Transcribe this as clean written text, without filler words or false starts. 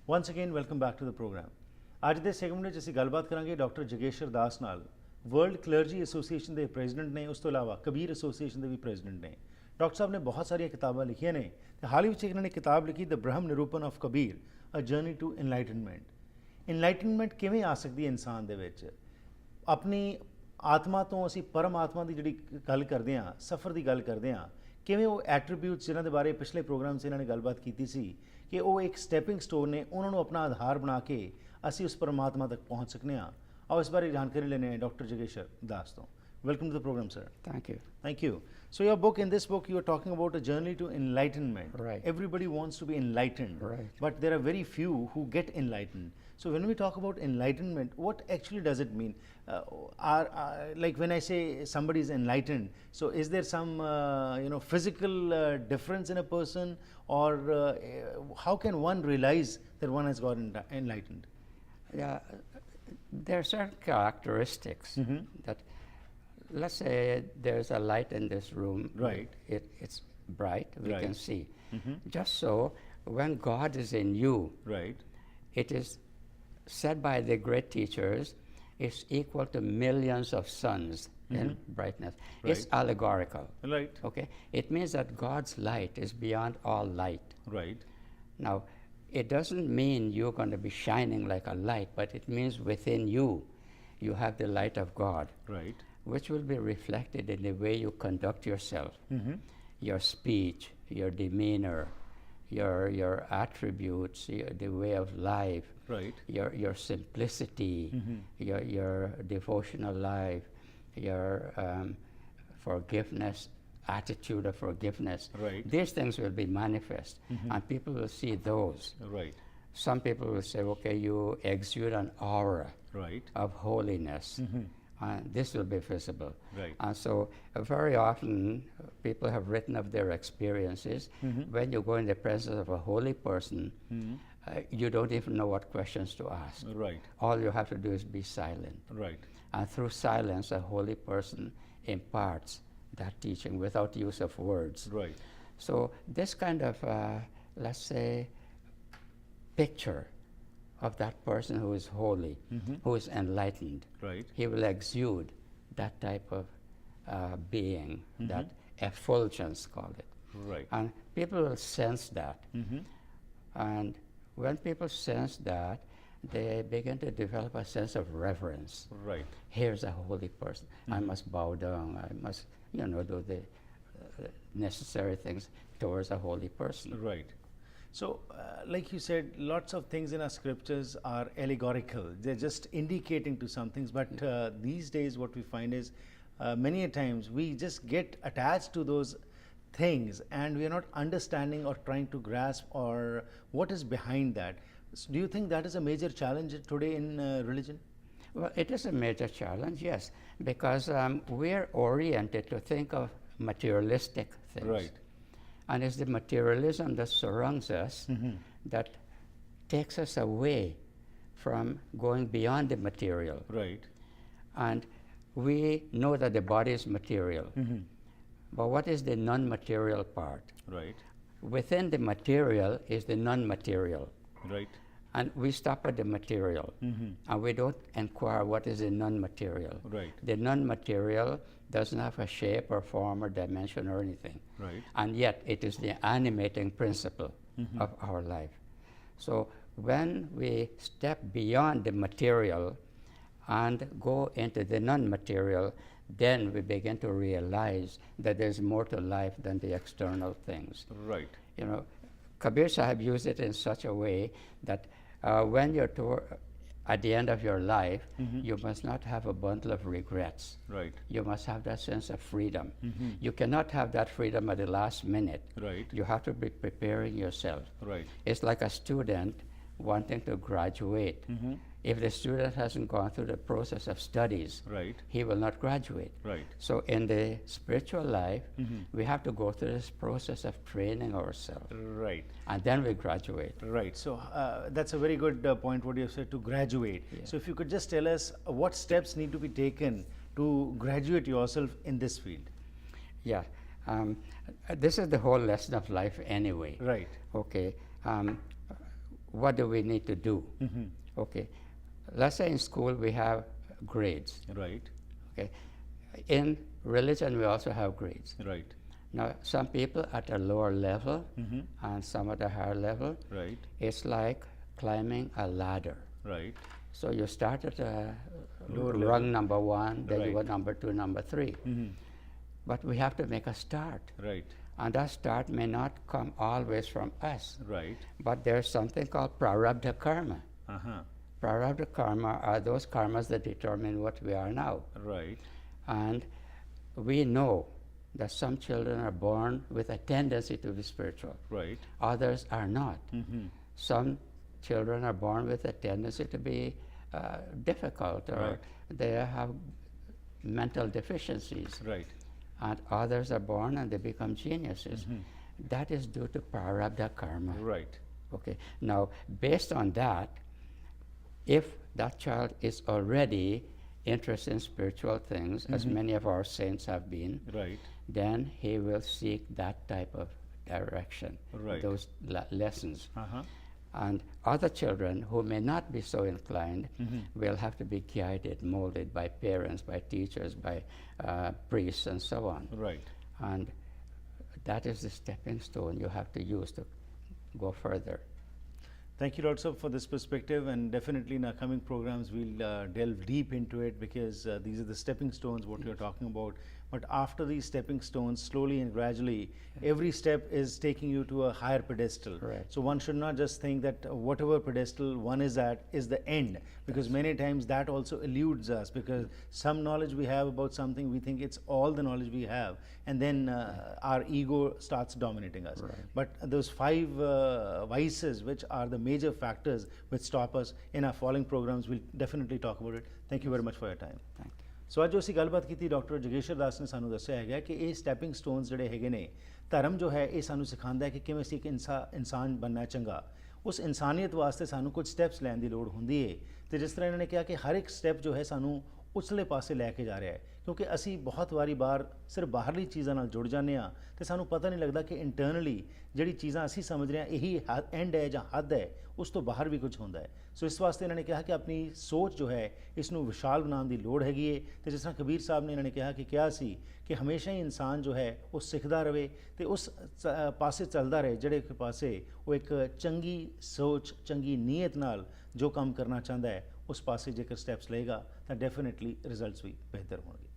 Once again, welcome back to the program. ਅੱਜ ਦੇ segment ਵਿੱਚ ਅਸੀਂ ਗੱਲਬਾਤ ਕਰਾਂਗੇ ਡਾਕਟਰ ਜਗੇਸ਼ਵਰ ਦਾਸ ਨਾਲ। ਵਰਲਡ ਕਲਰਜੀ ਐਸੋਸੀਏਸ਼ਨ ਦੇ ਪ੍ਰੈਜ਼ੀਡੈਂਟ ਨੇ, ਉਸ ਤੋਂ ਇਲਾਵਾ ਕਬੀਰ ਐਸੋਸੀਏਸ਼ਨ ਦੇ ਵੀ ਪ੍ਰੈਜ਼ੀਡੈਂਟ ਨੇ। ਡਾਕਟਰ ਸਾਹਿਬ ਨੇ ਬਹੁਤ ਸਾਰੀਆਂ ਕਿਤਾਬਾਂ ਲਿਖੀਆਂ ਨੇ ਤੇ ਹਾਲ ਹੀ ਵਿੱਚ ਇਹਨਾਂ ਨੇ ਕਿਤਾਬ ਲਿਖੀ the Brahm Nirupan of Kabir, a journey to enlightenment. Enlightenment ਕਿਵੇਂ ਆ ਸਕਦੀ ਹੈ ਇਨਸਾਨ ਦੇ ਵਿੱਚ? ਆਪਣੀ ਆਤਮਾ ਤੋਂ ਅਸੀਂ ਪਰਮਾਤਮਾ ਦੀ ਜਿਹੜੀ ਗੱਲ ਕਰਦੇ ਹਾਂ, ਸਫ਼ਰ ਦੀ ਗੱਲ ਕਰਦੇ ਹਾਂ, ਕਿਵੇਂ ਉਹ ਐਟਰੀਬਿਊਟਸ ਜਿਨ੍ਹਾਂ ਦੇ ਬਾਰੇ ਪਿਛਲੇ ਪ੍ਰੋਗਰਾਮ 'ਚ ਇਹਨਾਂ ਨੇ ਗੱਲਬਾਤ ਕੀਤੀ ਸੀ ਕਿ ਉਹ ਇੱਕ ਸਟੈਪਿੰਗ ਸਟੋਨ ਨੇ, ਉਹਨਾਂ ਨੂੰ ਆਪਣਾ ਆਧਾਰ ਬਣਾ ਕੇ ਅਸੀਂ ਉਸ ਪਰਮਾਤਮਾ ਤੱਕ ਪਹੁੰਚ ਸਕਨੇ ਹਾਂ। ਆਓ ਇਸ ਬਾਰੇ ਜਾਣਕਾਰੀ ਲੈਣੇ ਹਾਂ ਡਾਕਟਰ ਜਗੇਸ਼ਵਰ ਦਾਸ ਤੋਂ। Welcome to the program, sir. Thank you. Thank you. So your book, in this book, you are talking about a journey to enlightenment. Right. Everybody wants to be enlightened. Right. But there are very few who get enlightened. So when we talk about enlightenment, what actually does it mean? Like when I say somebody is enlightened, so is there some physical difference in a person, or how can one realize that one has gotten enlightened? Yeah, there are certain characteristics that. Let's say there's a light in this room. Right. It's bright. We Right. can see. Just so, when God is in you, Right. it is said by the great teachers, it's equal to millions of suns in brightness. It's Right. allegorical. Right. Okay. It means that God's light is beyond all light. Right. Now, it doesn't mean you're going to be shining like a light, but it means within you, you have the light of God. Right. Which will be reflected in the way you conduct yourself, your speech, your demeanor, your attributes, the way of life, Right. your simplicity, your devotional life, your forgiveness, attitude of forgiveness. Right. These things will be manifest, and people will see those. Right. Some people will say, okay, you exude an aura Right. of holiness. And this will be visible. Right. And so very often people have written of their experiences. When you go in the presence of a holy person, you don't even know what questions to ask. Right. All you have to do is be silent. Right. And through silence, a holy person imparts that teaching without use of words. Right. So this kind of, let's say, picture of that person who is holy, who is enlightened, Right. he will exude that type of being, that effulgence, call it. Right. And people will sense that. And when people sense that, they begin to develop a sense of reverence. Right. Here's a holy person. I must bow down. I must, do the necessary things towards a holy person. Right. So, like you said, lots of things in our scriptures are allegorical. They're just indicating to some things. But these days, what we find is many a times we just get attached to those things, and we are not understanding or trying to grasp or what is behind that. So do you think that is a major challenge today in religion? Well, it is a major challenge, yes, because we're oriented to think of materialistic things. Right. And it's the materialism that surrounds us that takes us away from going beyond the material. Right. And we know that the body is material. But what is the non-material part? Right. Within the material is the non-material. Right. And we stop at the material. And we don't inquire what is the non-material. Right. The non-material doesn't have a shape or form or dimension or anything. Right. And yet it is the animating principle of our life. So when we step beyond the material and go into the non-material, then we begin to realize that there's more to life than the external things. Right. Kabir Sahib used it in such a way that when you're at the end of your life, you must not have a bundle of regrets. Right. You must have that sense of freedom. You cannot have that freedom at the last minute. Right. You have to be preparing yourself. Right. It's like a student wanting to graduate. If the student hasn't gone through the process of studies, Right. he will not graduate. Right. So in the spiritual life, we have to go through this process of training ourselves. Right. And then we graduate. Right. So that's a very good point what you have said, to graduate. Yeah. So if you could just tell us what steps need to be taken to graduate yourself in this field. Yeah. This is the whole lesson of life anyway. Right. Okay. what do we need to do? Okay, let's say in school we have grades. Right. Okay, in religion we also have grades. Right. Now, some people at a lower level and some at a higher level, Right. it's like climbing a ladder. Right. So you start at Lower rung number 1, then you go Right. number 2, number 3. But we have to make a start. Right. And that start may not come always from us. Right. But there's something called prarabdha karma. Uh-huh. Prarabdha karma are those karmas that determine what we are now. Right. And we know that some children are born with a tendency to be spiritual. Right. Others are not. Some children are born with a tendency to be difficult, or Right. they have mental deficiencies. Right. And others are born and they become geniuses. That is due to prarabdha karma. Right. Okay. Now, based on that, if that child is already interested in spiritual things, as many of our saints have been, Right. then he will seek that type of direction, Right. those lessons. Uh-huh. And other children who may not be so inclined will have to be guided, molded by parents, by teachers, by priests, and so on. Right. And that is the stepping stone you have to use to go further. Thank you, Lord Sir, for this perspective, and definitely in our coming programs we'll delve deep into it, because these are the stepping stones what you're talking about. But after these stepping stones, slowly and gradually, every step is taking you to a higher pedestal. Right. So one should not just think that whatever pedestal one is at is the end, because many times that also eludes us, because some knowledge we have about something, we think it's all the knowledge we have, and then our ego starts dominating us. Right. But those 5 vices, which are the major factors which stop us in our following programs, we'll definitely talk about it. Thank you very much for your time. Thank you. ਸੋ ਅੱਜ ਅਸੀਂ ਗੱਲਬਾਤ ਕੀਤੀ doctor ਜਗੇਸ਼ਵਰ ਦਾਸ ਨੇ ਸਾਨੂੰ ਦੱਸਿਆ ਹੈਗਾ ਕਿ ਇਹ ਸਟੈਪਿੰਗ ਸਟੋਨਸ ਜਿਹੜੇ ਹੈਗੇ ਨੇ, ਧਰਮ ਜੋ ਹੈ ਇਹ ਸਾਨੂੰ ਸਿਖਾਉਂਦਾ ਹੈ ਕਿ ਕਿਵੇਂ ਅਸੀਂ ਇੱਕ ਇਨਸਾਨ ਬਣਨਾ ਚੰਗਾ। ਉਸ ਇਨਸਾਨੀਅਤ ਵਾਸਤੇ ਸਾਨੂੰ ਕੁਝ ਸਟੈਪਸ ਲੈਣ ਦੀ ਲੋੜ ਹੁੰਦੀ ਹੈ, ਤੇ ਜਿਸ ਤਰ੍ਹਾਂ ਇਹਨਾਂ ਨੇ ਕਿਹਾ ਕਿ ਹਰ ਇੱਕ ਸਟੈਪ ਜੋ ਹੈ ਸਾਨੂੰ ਉਸਲੇ ਪਾਸੇ ਲੈ ਕੇ ਜਾ ਰਿਹਾ ਹੈ, ਕਿਉਂਕਿ ਅਸੀਂ ਬਹੁਤ ਵਾਰੀ ਸਿਰਫ ਬਾਹਰਲੀ ਚੀਜ਼ਾਂ ਨਾਲ ਜੁੜ ਜਾਂਦੇ ਹਾਂ ਤੇ ਸਾਨੂੰ ਪਤਾ ਨਹੀਂ ਲੱਗਦਾ ਕਿ ਇੰਟਰਨਲੀ ਜਿਹੜੀ ਚੀਜ਼ਾਂ ਅਸੀਂ ਸਮਝ ਰਹੇ ਹਾਂ ਇਹੀ ਐਂਡ ਹੈ ਜਾਂ ਹੱਦ ਹੈ, ਉਸ ਤੋਂ ਬਾਹਰ ਵੀ ਕੁਝ ਹੁੰਦਾ ਹੈ। ਸੋ ਇਸ ਵਾਸਤੇ ਇਹਨਾਂ ਨੇ ਕਿਹਾ ਕਿ ਆਪਣੀ ਸੋਚ ਜੋ ਹੈ ਇਸ ਨੂੰ ਵਿਸ਼ਾਲ ਬਣਾਉਣ ਦੀ ਲੋੜ ਹੈਗੀ ਹੈ, ਤੇ ਜਿਸ ਤਰ੍ਹਾਂ ਕਬੀਰ ਸਾਹਿਬ ਨੇ ਇਹਨਾਂ ਨੇ ਕਿਹਾ ਸੀ ਕਿ ਹਮੇਸ਼ਾ ਹੀ ਇਨਸਾਨ ਜੋ ਹੈ ਉਹ ਸਿੱਖਦਾ ਰਹੇ ਤੇ ਉਸ ਪਾਸੇ ਚੱਲਦਾ ਰਹੇ ਜਿਹੜੇ ਪਾਸੇ ਉਹ ਇੱਕ ਚੰਗੀ ਸੋਚ, ਚੰਗੀ ਨੀਅਤ ਨਾਲ ਜੋ ਕੰਮ ਕਰਨਾ ਚਾਹੁੰਦਾ ਹੈ ਉਸ ਪਾਸੇ ਜੇਕਰ ਸਟੈਪਸ ਲਏਗਾ ਤਾਂ ਡੈਫੀਨੇਟਲੀ ਰਿਜ਼ਲਟਸ ਵੀ ਬਿਹਤਰ ਹੋਣਗੇ।